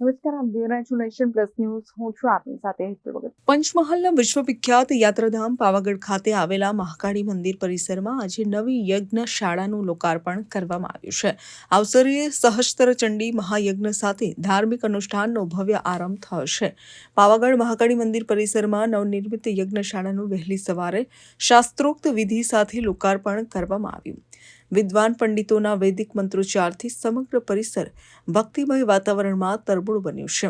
નમસ્કાર, આપ જોઈ રહ્યા છો નેશન પ્લસ ન્યૂઝ. હું છું આપની સાથે હેતલ ભગત. પંચમહાલના વિશ્વવિખ્યાત યાત્રાધામ પાવાગઢ ખાતે આવેલા મહાકાળી મંદિર પરિસરમાં આજે નવી યજ્ઞ શાળાનું લોકાર્પણ કરવામાં આવ્યું છે. આ અવસરે સહસ્ત્ર ચંડી મહાયજ્ઞ સાથે ધાર્મિક અનુષ્ઠાનનો ભવ્ય આરંભ થયો છે. પાવાગઢ મહાકાળી મંદિર પરિસરમાં નવનિર્મિત યજ્ઞશાળાનું વહેલી સવારે શાસ્ત્રોક્ત વિધિ સાથે લોકાર્પણ કરવામાં આવ્યું. વિદ્વાન પંડિતોના વૈદિક મંત્રોચ્ચારથી સમગ્ર પરિસર ભક્તિમય વાતાવરણમાં તરબોળ બન્યું છે.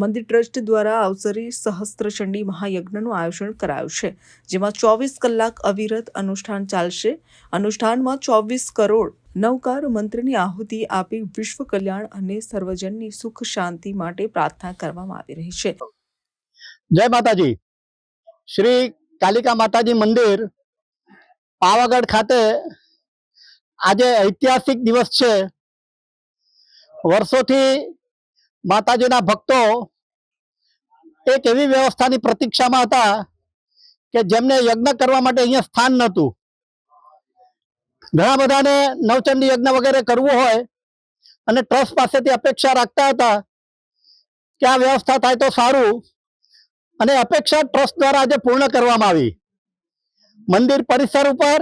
મંદિર ટ્રસ્ટ દ્વારા અવસરે સહસ્ત્રચંડી મહાયજ્ઞનું આયોજન કરાયું છે, જેમાં 24 કલાક અવિરત અનુષ્ઠાન ચાલશે. અનુષ્ઠાનમાં 24 કરોડ નવકાર મંત્રની આહુતિ આપી વિશ્વ કલ્યાણ અને સર્વજનની સુખ શાંતિ માટે પ્રાર્થના કરવામાં આવી રહી છે. જય માતાજી. શ્રી કાલિકા માતાજી મંદિર પાવાગઢ ખાતે આજે ઐતિહાસિક દિવસ છે. વર્ષોથી માતાજીના ભક્તો એક એવી વ્યવસ્થાની પ્રતીક્ષામાં હતા કે જેમને યજ્ઞ કરવા માટે અહીંયા સ્થાન નહોતું. ઘણા બધાને નવચંડી યજ્ઞ વગેરે કરવું હોય અને ટ્રસ્ટ પાસેથી અપેક્ષા રાખતા હતા કે આ વ્યવસ્થા થાય તો સારું, અને અપેક્ષા ટ્રસ્ટ દ્વારા આજે પૂર્ણ કરવામાં આવી. મંદિર પરિસર ઉપર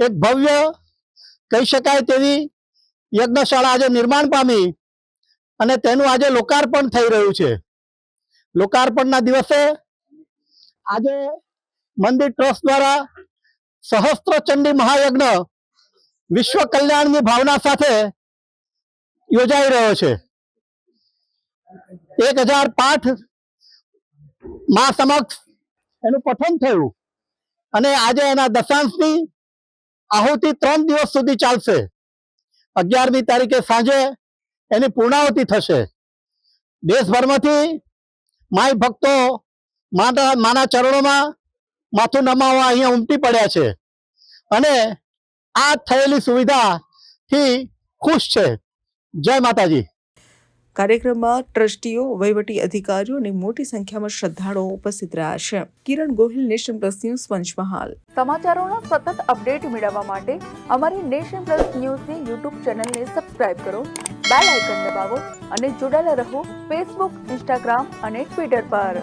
એક ભવ્ય કહી શકાય તેવી યજ્ઞશાળા આજે નિર્માણ પામી અને તેનું આજે લોકાર્પણ થઈ રહ્યું છે. લોકાર્પણના દિવસે આજે મંદિર ટ્રસ્ટ દ્વારા સહસ્ત્ર ચંડી મહાયજ્ઞ વિશ્વ કલ્યાણની ભાવના સાથે યોજાઈ રહ્યો છે. 1000 પાઠ મા સમક્ષ એનું પઠન થયું અને આજે એના દશાંશની આહુતિ 3 દિવસ સુધી ચાલશે. 11મી તારીખે સાંજે એની પૂર્ણાહુતિ થશે. દેશભરમાંથી માય ભક્તો માના ચરણોમાં માથું નમાવવા અહીંયા ઉમટી પડ્યા છે અને આ થયેલી સુવિધાથી ખુશ છે. જય માતાજી. કાર્યક્રમમાં ટ્રસ્ટીઓ, વહીવટી અધિકારીઓ અને મોટી સંખ્યામાં શ્રદ્ધાળુઓ ઉપસ્થિત રહ્યા છે. Kiran Gohil, Nation Plus News, Panchmahal. સમાચારોના સતત અપડેટ મેળવવા માટે અમારી નેશન પ્લસ ન્યૂઝની યુટ્યુબ ચેનલને સબસ્ક્રાઇબ કરો, બેલ આઇકન દબાવો અને જોડાયેલા રહો ફેસબુક, ઇન્સ્ટાગ્રામ અને ટ્વિટર પર.